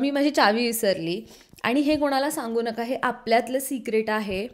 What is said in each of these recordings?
मी माझी चावी विसरली आणि हे कोणाला सांगू नका, हे आपल्यातलं सिक्रेट आहे.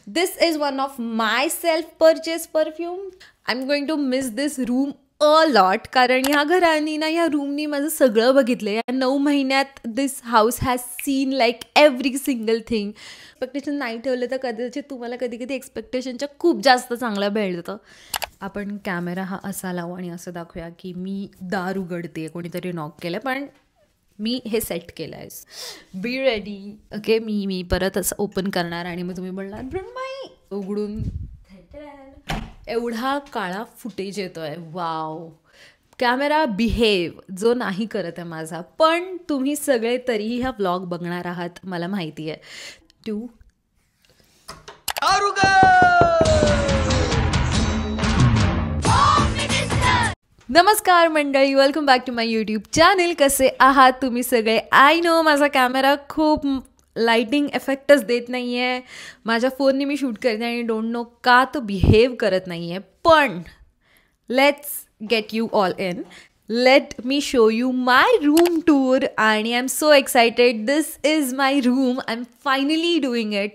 This is one of my self purchase perfume. I am going to miss this room a lot, कारण ह्या घरांनी ना, ह्या रूमनी माझं सगळं बघितलं. या 9 महिन्यात this house has seen like every single thing. Expectation नाही ठेवलं तर कदाचित तुम्हाला कधी कधी एक्सपेक्टेशनच्या खूप जास्त चांगलं भेटतं. आपण कॅमेरा हा असा लावू आणि असं दाखवूया की मी दार उघडते, कोणीतरी नॉक केलं, पण मी हे सेट केलं आहे. Be ready. ओके, मी परत असं ओपन करणार आणि मग तुम्ही बोलणार ब्रह्माई उघडून. एवढा काळा फुटेज येतो आहे. वाव. कॅमेरा बिहेव जो नाही करत आहे माझा, पण तुम्ही सगळे तरीही हा व्लॉग बघणार आहात मला माहिती आहे. टू नमस्कार मंडळी, welcome back to my YouTube channel. कसे आहात तुम्ही सगळे? आय नो माझा कॅमेरा खूप लाईटिंग इफेक्टच देत नाही आहे. माझ्या फोनने मी शूट करते आणि डोंट नो का तो बिहेव करत नाही आहे. पण let's get you all in. Let me show you my room tour आणि I am so excited. This is my room. I am finally doing it.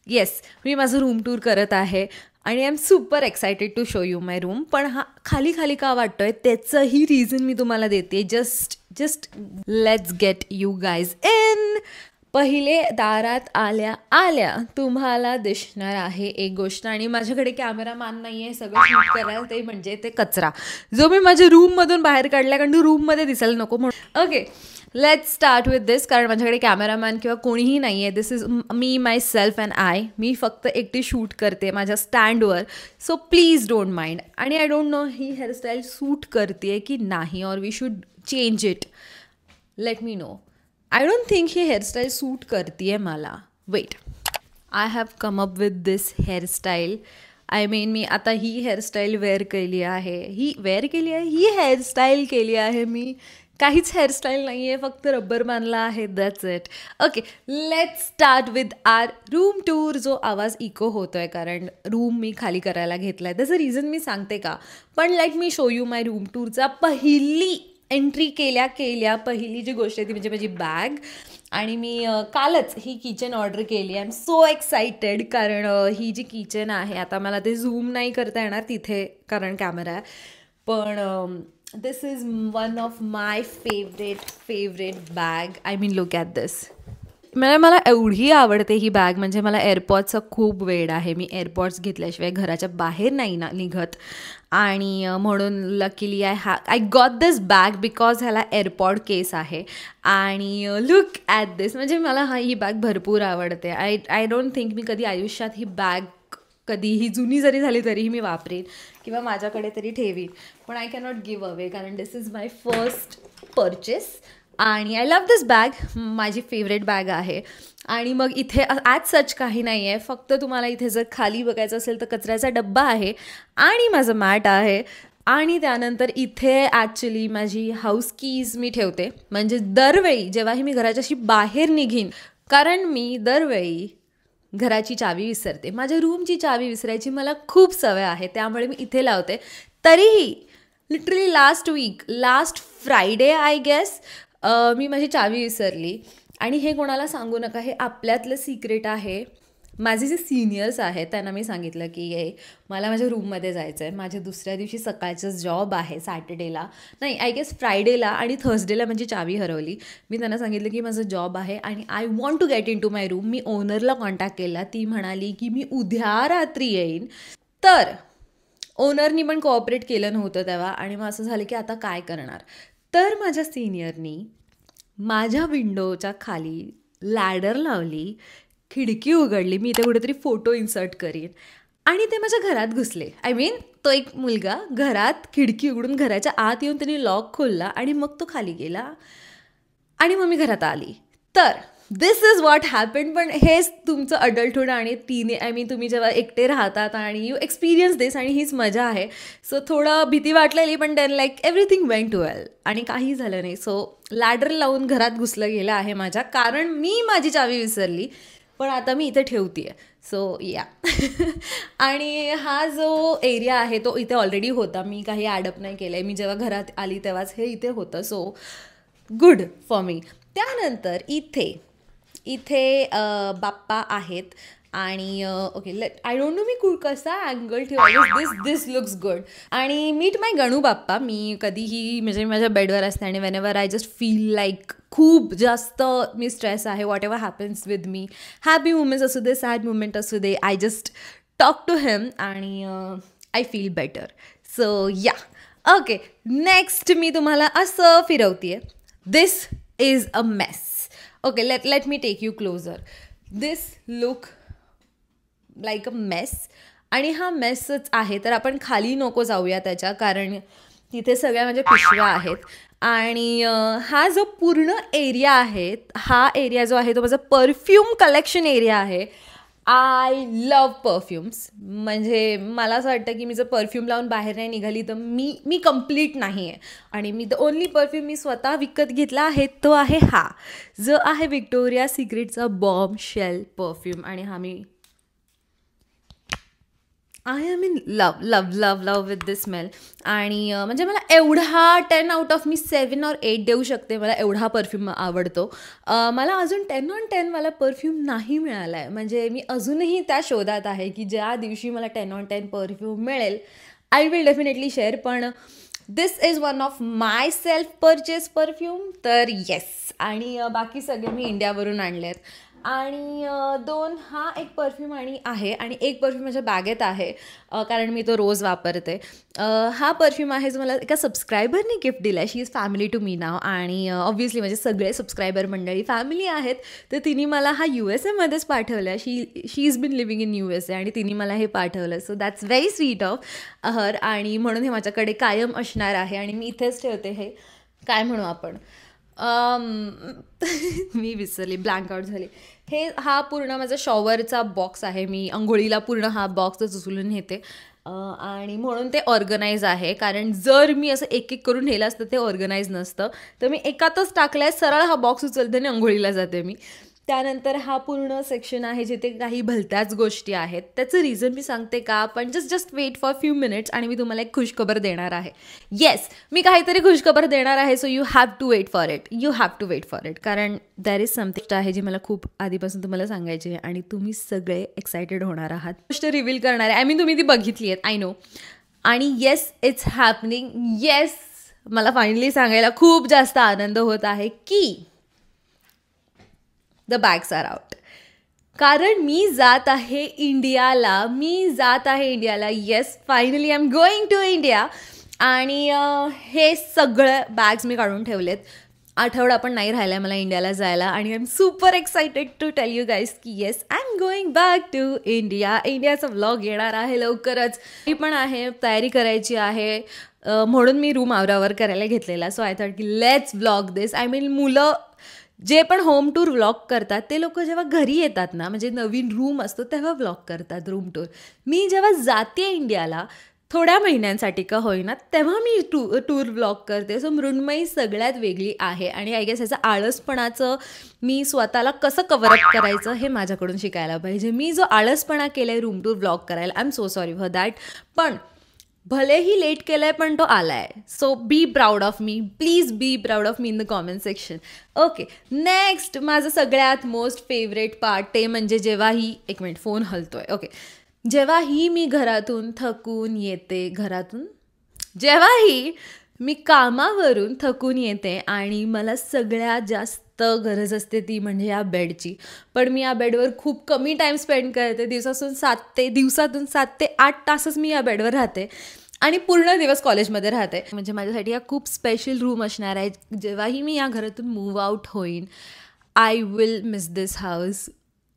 Yes, मी माझं रूम टूर करत आहे आणि I am super excited to show you my room. पण हा खाली खाली का वाटतोय त्याचंही रिझन मी तुम्हाला देते. Just let's get you guys in. पहिले दारात आल्या आल्या तुम्हाला दिसणार आहे एक गोष्ट, आणि माझ्याकडे कॅमेरामॅन नाही आहे सगळं शूट करायला, ते म्हणजे ते कचरा जो मी माझ्या रूममधून बाहेर काढला, कारण रूममध्ये दिसायला नको म्हणून. Okay, let's start with this. कारण माझ्याकडे कॅमेरामॅन किंवा कोणीही नाही आहे. This is me myself and I. मी फक्त एकटी शूट करते माझ्या स्टँडवर, सो प्लीज डोंट माइंड. आणि आय डोंट नो ही हेअरस्टाईल सूट करते की नाही, और we should change it. Let me know. I don't think ही हेअरस्टाईल सूट करते आहे मला. Wait, I have come up with this hairstyle. I mean मी आता ही हेअरस्टाईल वेअर केली आहे. ही हेअरस्टाईल केली आहे मी. काहीच हेअरस्टाईल नाही आहे, फक्त रब्बर बांधला आहे. That's it. Okay, let's start with R room tour. जो आवाज इको होतो आहे कारण रूम मी खाली करायला घेतला आहे. त्याचं रिझन मी सांगते का, पण let me show you my room टूरचा. पहिली एंट्री केल्या पहिली जी गोष्ट आहे ती म्हणजे माझी बॅग. आणि मी कालच ही किचन ऑर्डर केली. आय एम सो एक्सायटेड, कारण ही जी किचन आहे, आता मला ते झूम नाही करता येणार तिथे कारण कॅमेरा आहे, पण this is one of my favourite bag. I mean look at this. मला एवढी आवडते ही बॅग, म्हणजे मला एअरपॉडचा खूप वेड आहे. मी एअरपॉड्स घेतल्याशिवाय घराच्या बाहेर नाही ना निघत, आणि म्हणून luckily I got this bag because ह्याला एअरपॉड केस आहे. आणि लुक ॲट दिस. म्हणजे मला ही बॅग भरपूर आवडते. आय डोंट थिंक मी कधी आयुष्यात ही बॅग कधीही जुनी जरी झाली तरीही मी वापरेन किंवा माझ्याकडे तरी ठेवीन, पण आय कॅनॉट गिव्ह अवे कारण दिस इज माय फर्स्ट परचेस. आणि आय लव्ह दिस बॅग. माझी फेवरेट बॅग आहे. आणि मग इथे ॲज सच काही नाही आहे, फक्त तुम्हाला इथे जर खाली बघायचं असेल तर कचऱ्याचा डब्बा आहे आणि माझं मॅट आहे. आणि त्यानंतर इथे ॲक्च्युली माझी हाऊस कीज मी ठेवते, म्हणजे दरवेळी जेव्हाही मी घराच्याशी बाहेर निघीन, कारण मी दरवेळी घराची चावी विसरते. माझ्या रूमची चावी विसरायची मला खूप सवय आहे, त्यामुळे मी इथे लावते. तरीही literally last Friday I guess मी माझी चावी विसरली. आणि हे कोणाला सांगू नका, हे आपल्यातलं सिक्रेट आहे. माझे जे सिनियर्स आहेत त्यांना मी सांगितलं की मला माझ्या रूममध्ये जायचं आहे. माझ्या दुसऱ्या दिवशी सकाळचं जॉब आहे, सॅटर्डेला नाही आय गेस फ्रायडेला आणि थर्सडेला माझी चावी हरवली. मी त्यांना सांगितलं की माझं जॉब आहे आणि I want to get into my room. मी ओनरला कॉन्टॅक्ट केला. ती म्हणाली की मी उद्या रात्री येईन. तर ओनरनी पण कोऑपरेट केलं नव्हतं तेव्हा, आणि मग असं झालं की आता काय करणार. तर माझ्या सिनियरनी माझ्या विंडोच्या खाली लॅडर लावली, खिडकी उघडली. मी इथे कुठेतरी फोटो इन्सर्ट करीन, आणि ते माझ्या घरात घुसले. आय मीन तो एक मुलगा घरात खिडकी उघडून घराच्या आत येऊन त्यांनी लॉक खोलला आणि मग तो खाली गेला आणि मग मी घरात आली. तर दिस इज व्हॉट हॅपन. पण हेच तुमचं अडल्टहूड आणि तुम्ही जेव्हा एकटे राहतात आणि यू एक्सपिरियन्स दिस, आणि हीच मजा आहे. सो थोडं भीती वाटलेली, पण देन लाईक एव्हरीथिंग वेंट वेल आणि काही झालं नाही. सो लॅडर लावून घरात घुसलं गेलं आहे माझ्या, कारण मी माझी चावी विसरली, पण आता मी इथे ठेवते आहे. सो या आणि हा जो एरिया आहे तो इथे ऑलरेडी होता. मी काही ॲडअप नाही केलं आहे. मी जेव्हा घरात आली तेव्हाच हे इथे होतं. So good for me. त्यानंतर इथे बाप्पा आहेत आणि ओके आय डोंट नो मी कसा अँगल ठेवायला. दिस लुक्स गुड. आणि मीट माय गणू बाप्पा. मी कधीही म्हणजे माझ्या बेडवर असते आणि whenever I just feel like खूप जास्त मी स्ट्रेस आहे, what ever happens with me, happy moments असू दे, सॅड मुमेंट असू दे, आय जस्ट टॉक टू हिम आणि आय फील बेटर. सो या ओके, नेक्स्ट मी तुम्हाला असं फिरवते. This is a mess. Okay, let me take you closer. This look like a mess आणि हा मेसच आहे. तर आपण खाली नको जाऊया त्याच्या, कारण तिथे सगळ्या माझ्या पिशव्या आहेत. आणि हा जो पूर्ण एरिया आहे, हा एरिया जो आहे तो माझा परफ्यूम कलेक्शन एरिया आहे. I love perfumes. म्हणजे मला असं वाटतं की मी जर परफ्यूम लावून बाहेर नाही निघाली तर मी कम्प्लीट नाही आहे. आणि द ओनली परफ्यूम मी स्वतः विकत घेतला आहे तो आहे हा, जो आहे व्हिक्टोरिया सिक्रेटचा बॉम्ब शेल परफ्यूम. आणि हा मी I am in love love love love with this smell. आणि म्हणजे मला एवढा 10 आउट ऑफ मी 7 or 8 देऊ शकते. मला एवढा परफ्यूम आवडतो. मला अजून 10 on 10 मला परफ्यूम नाही मिळाला आहे. म्हणजे मी अजूनही त्या शोधात आहे की ज्या दिवशी मला 10 on 10 परफ्यूम मिळेल आय विल डेफिनेटली शेअर. पण this is one of my self purchase perfume. तर येस. आणि बाकी सगळे मी इंडियावरून आणले आहेत. आणि 2 हा एक परफ्यूम आहे आणि एक परफ्यूम माझ्या बॅगेत आहे, कारण मी तो रोज वापरते. हा परफ्यूम आहे जो मला एका सबस्क्रायबरने गिफ्ट दिला आहे. शी इज फॅमिली टू मी नाव. आणि ऑब्व्हियसली माझे सगळे सबस्क्रायबर मंडळी फॅमिली आहेत. तर तिने मला हा USA मध्येच पाठवला. She is been living in USA आणि तिने मला हे पाठवलं. So that's very sweet of her. आणि म्हणून हे माझ्याकडे कायम असणार आहे आणि मी इथेच ठेवते. हे काय म्हणू आपण, मी विसरली, ब्लँक आउट झाली. हा पूर्ण माझा शॉवरचा बॉक्स आहे. मी अंघोळीला पूर्ण हा बॉक्सच उचलून नेते आणि म्हणून ते ऑर्गनाईज आहे. कारण जर मी असं एक एक करून नेलं असतं ते ऑर्गनाईज नसतं. तर मी एकातच टाकलाय, सरळ हा बॉक्स उचलते आणि अंघोळीला जाते मी. त्यानंतर हा पूर्ण सेक्शन आहे जिथे काही भलत्याच गोष्टी आहेत. त्याचं रिझन मी सांगते का, पण just wait for few minutes आणि मी तुम्हाला एक खुशखबर देणार आहे. येस, मी काहीतरी खुशखबर देणार आहे. So you have to wait for it. कारण दॅर इज समथिंग आहे जी मला खूप आधीपासून तुम्हाला सांगायची आहे आणि तुम्ही सगळे एक्सायटेड होणार आहात. गोष्ट रिव्हील करणार आहे. तुम्ही ती बघितली आहेत, आय नो. आणि येस, इट्स हॅपनिंग. येस, मला फायनली सांगायला खूप जास्त आनंद होत आहे की द बॅग्स आर आउट. कारण मी जात आहे इंडियाला. Yes, finally I am going to India. आणि हे सगळं बॅग्स मी काढून ठेवलेत. आठवडा पण नाही राहिला आहे मला इंडियाला जायला. आणि I am super excited to tell you guys की yes, I am going back to India. इंडियाचा व्लॉग येणार आहे लवकरच. ही पण आहे, तयारी करायची आहे, म्हणून मी रूम आवरावर करायला घेतलेला. सो आय थॉट की लेट्स व्लॉग दिस. मुलं जे पण होम टूर व्लॉग करतात ते लोक जेव्हा घरी येतात ना, म्हणजे नवीन रूम असतो तेव्हा व्लॉग करतात, रूम टूर. मी जेव्हा जाते इंडियाला थोड्या महिन्यांसाठी का होईना, तेव्हा मी टूर व्लॉग करते. सो मृण्मयी सगळ्यात वेगळी आहे आणि आय गेस ह्याचं आळसपणाचं मी स्वतःला कसं कव्हरअप करायचं हे माझ्याकडून शिकायला पाहिजे. मी जो आळसपणा केला आहे रूम टूर व्लॉग करायला, I am so sorry for that. पण भलेही लेट केलं आहे पण तो आला आहे. So be proud of me, please be proud of me in the comment section. Okay, next माझं सगळ्यात मोस्ट फेवरेट पार्ट ते म्हणजे जेव्हाही, एक मिनिट फोन हलतोय. ओके, जेव्हाही मी घरातून थकून येते, जेव्हाही मी कामावरून थकून येते आणि मला सगळ्यात जास्त गरज असते ती म्हणजे या बेडची. पण मी या बेडवर खूप कमी टाईम स्पेंड करते. दिवसातून 7 ते 8 तासच मी या बेडवर राहते आणि पूर्ण दिवस कॉलेजमध्ये राहते. म्हणजे माझ्यासाठी हा खूप स्पेशल रूम असणार आहे. जेव्हाही मी या घरातून मूव आउट होईन, I will miss this house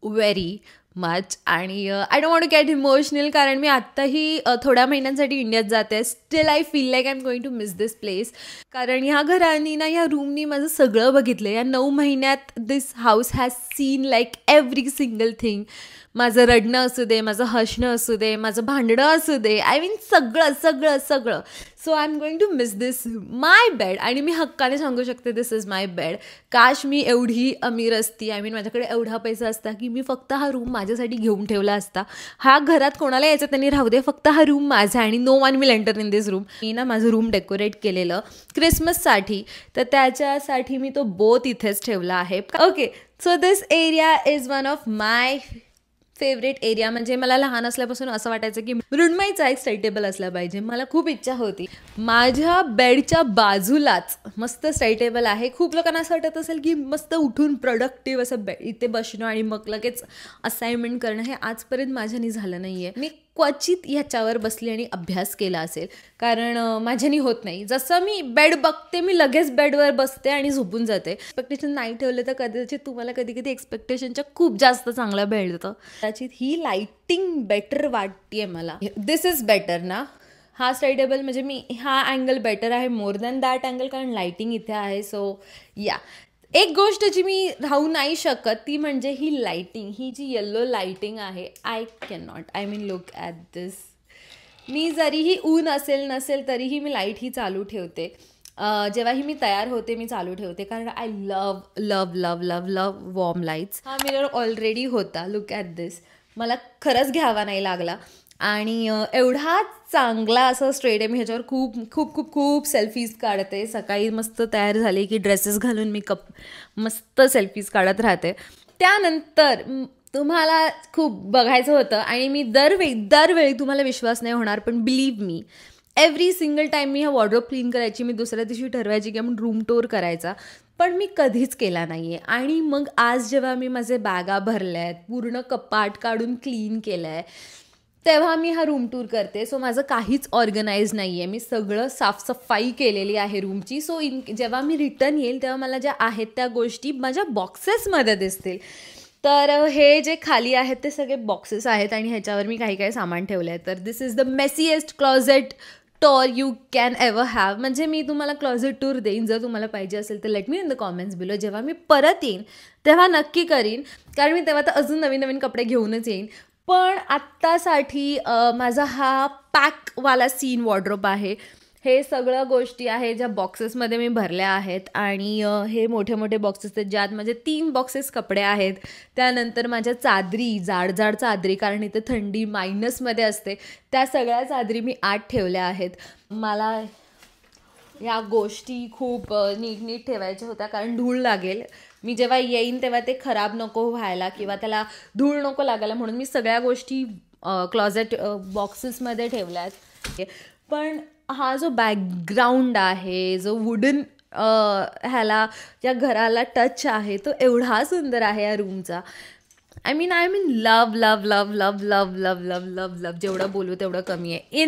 very much. आणि I don't want to get emotional, कारण मी आत्ताही थोड्या महिन्यांसाठी इंडियात जाते. Still I feel like I am going to miss this place. कारण ह्या घरांनी ना, ह्या रूमनी माझं सगळं बघितलं. या 9 महिन्यात this house has seen like every single thing. माझं रडणं असू दे, माझं हसणं असू दे, माझं भांडणं असू दे, सगळं so I am going to miss this my bed. आणि मी हक्काने सांगू शकते दिस इज माय बेड. काश मी एवढी अमीर असती, आय मीन माझ्याकडे एवढा पैसा असता की मी फक्त हा रूम माझ्यासाठी घेऊन ठेवला असता. हा घरात कोणाला यायचं त्यांनी राहू दे, फक्त हा रूम माझा आणि no one will enter in this room. मी ना माझं रूम डेकोरेट केलेलं क्रिसमससाठी, तर त्याच्यासाठी मी तो बोथ इथेच ठेवला आहे. Okay, so this area is one of my favourite area. म्हणजे मला लहान असल्यापासून असं वाटायचं की मृण्मयीचा एक स्टडी टेबल असला पाहिजे. मला खूप इच्छा होती. माझ्या बेडच्या बाजूलाच मस्त स्टडी टेबल आहे. खूप लोकांना असं वाटत असेल की मस्त उठून प्रोडक्टिव्ह असं इथे बसणं आणि मग लगेच असाइनमेंट करणं, हे आजपर्यंत माझ्यानी झालं नाही आहे. मी क्वचित ह्याच्यावर बसली आणि अभ्यास केला असेल, कारण माझ्यानी होत नाही. जसं मी बेड बघते मी लगेच बेडवर बसते आणि झोपून जाते. एक्सपेक्टेशन नाही ठेवले तर कदाचित तुम्हाला कधी कधी एक्सपेक्टेशनच्या खूप जास्त चांगलं भेटतं. कदाचित ही लाईटिंग बेटर वाटते मला. दिस इज बेटर ना. हा स्टडी टेबल म्हणजे मी हा अँगल बेटर आहे मोर दॅन दॅट अँगल, कारण लाईटिंग इथे आहे. सो या एक गोष्ट जी मी राहू नाही शकत ती म्हणजे ही लाईटिंग. ही जी येल्लो लाईटिंग आहे, I can not, I mean look at this. मी जरीही ऊन असेल नसेल तरीही मी लाईट ही चालू ठेवते. जेव्हाही मी तयार होते मी चालू ठेवते, कारण I love love love love love warm lights. हा मिरर ऑलरेडी होता, लुक ॲट दिस. मला खरंच घ्यावा नाही लागला. आणि एवढा चांगला असं स्ट्रेट आहे. मी ह्याच्यावर खूप खूप खूप खूप सेल्फीज काढते. सकाळी मस्त तयार झाली की ड्रेसेस घालून मी मस्त सेल्फीज काढत राहते. त्यानंतर तुम्हाला खूप बघायचं होतं आणि मी दरवेळी तुम्हाला विश्वास नाही होणार, पण बिलीव्ह मी, एव्हरी सिंगल टाईम मी हा वॉर्डरोब क्लीन करायची, मी दुसऱ्या दिवशी ठरवायची की आपण रूम टूर करायचा, पण मी कधीच केला नाही आहे. आणि मग आज जेव्हा मी माझे बॅगा भरल्या आहेत, पूर्ण कपाट काढून क्लीन केलं आहे, तेव्हा मी हा रूम टूर करते. सो माझं काहीच ऑर्गनाईज नाही आहे. मी सगळं साफसफाई केलेली आहे रूमची. सो जेव्हा मी रिटर्न येईल तेव्हा मला ज्या आहेत त्या गोष्टी माझ्या बॉक्सेसमध्ये दिसतील. तर हे जे खाली आहेत ते सगळे बॉक्सेस आहेत आणि ह्याच्यावर मी काही सामान ठेवलं आहे. तर this is the messiest closet tour you can ever have. म्हणजे मी तुम्हाला क्लॉझेट टूर देईन, जर तुम्हाला पाहिजे असेल तर let me in the comments below. जेव्हा मी परत येईन तेव्हा नक्की करीन, कारण मी तेव्हा तर अजून नवीन नवीन कपडे घेऊनच येईन. पण आत्तासाठी माझा हा पॅकवाला सीन वॉर्डरोब आहे. हे सगळं गोष्टी आहे ज्या बॉक्सेसमध्ये मी भरल्या आहेत. आणि हे मोठे मोठे बॉक्सेस आहेत ज्यात माझे 3 बॉक्सेस कपडे आहेत. त्यानंतर माझ्या चादरी, जाड चादरी, कारण इथे थंडी मायनसमध्ये असते, त्या सगळ्या चादरी मी आत ठेवल्या आहेत. मला या गोष्टी खूप नीट ठेवायच्या होत्या, कारण धूळ लागेल. मी जेव्हा येईन तेव्हा ते खराब नको व्हायला किंवा त्याला धूळ नको लागायला, म्हणून मी सगळ्या गोष्टी क्लॉझेट बॉक्सेसमध्ये ठेवल्या आहेत. पण हा जो बॅकग्राऊंड आहे, जो वुडन ह्याला या घराला टच आहे, तो एवढा सुंदर आहे या रूमचा. I mean love love love love love love love love love. जेवढं बोलू तेवढं कमी आहे.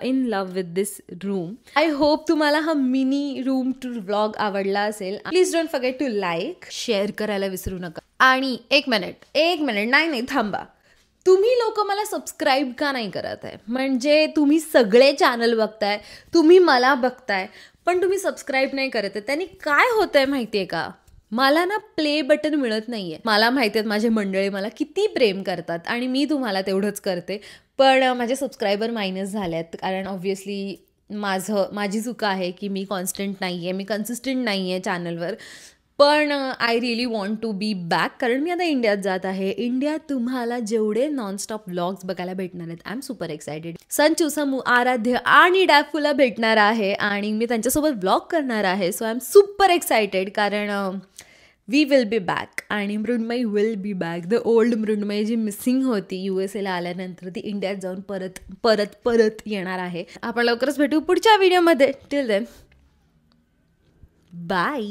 In love with this room. I hope तुम्हाला हा मिनी रूम टूर व्लॉग आवडला असेल. Please don't forget to like, share करायला विसरू नका. आणि एक मिनिट नाही थांबा. तुम्ही लोक मला सबस्क्राईब का नाही करत आहे? म्हणजे तुम्ही सगळे चॅनल बघताय, तुम्ही मला बघताय, पण तुम्ही सबस्क्राईब नाही करत आहे. त्यांनी काय होतं आहे माहिती आहे का? मला ना प्ले बटन मिळत नाही आहे. मला माहिती आहेत माझे मंडळी मला किती प्रेम करतात आणि मी तुम्हाला तेवढंच करते, पण माझे सबस्क्रायबर मायनस झाले आहेत. कारण ऑब्व्हियसली माझी चुका आहे की मी कॉन्स्टंट नाही आहे, मी कन्सिस्टंट नाही आहे चॅनलवर. पण I really want to be back, कारण मी आता इंडियात जात आहे. इंडियात तुम्हाला जेवढे नॉनस्टॉप व्लॉग्स बघायला भेटणार आहेत, I am super excited. Sanchu, समू, आराध्य आणि डॅफूला भेटणार आहे आणि मी त्यांच्यासोबत व्लॉग करणार आहे. So I am super excited, कारण वी विल बी बॅक आणि Mrunmayi will be back. The old Mrunmayi जी मिसिंग होती USA आल्यानंतर, ती इंडियात जाऊन परत येणार आहे. आपण लवकरच भेटू पुढच्या व्हिडिओमध्ये. Till then bye.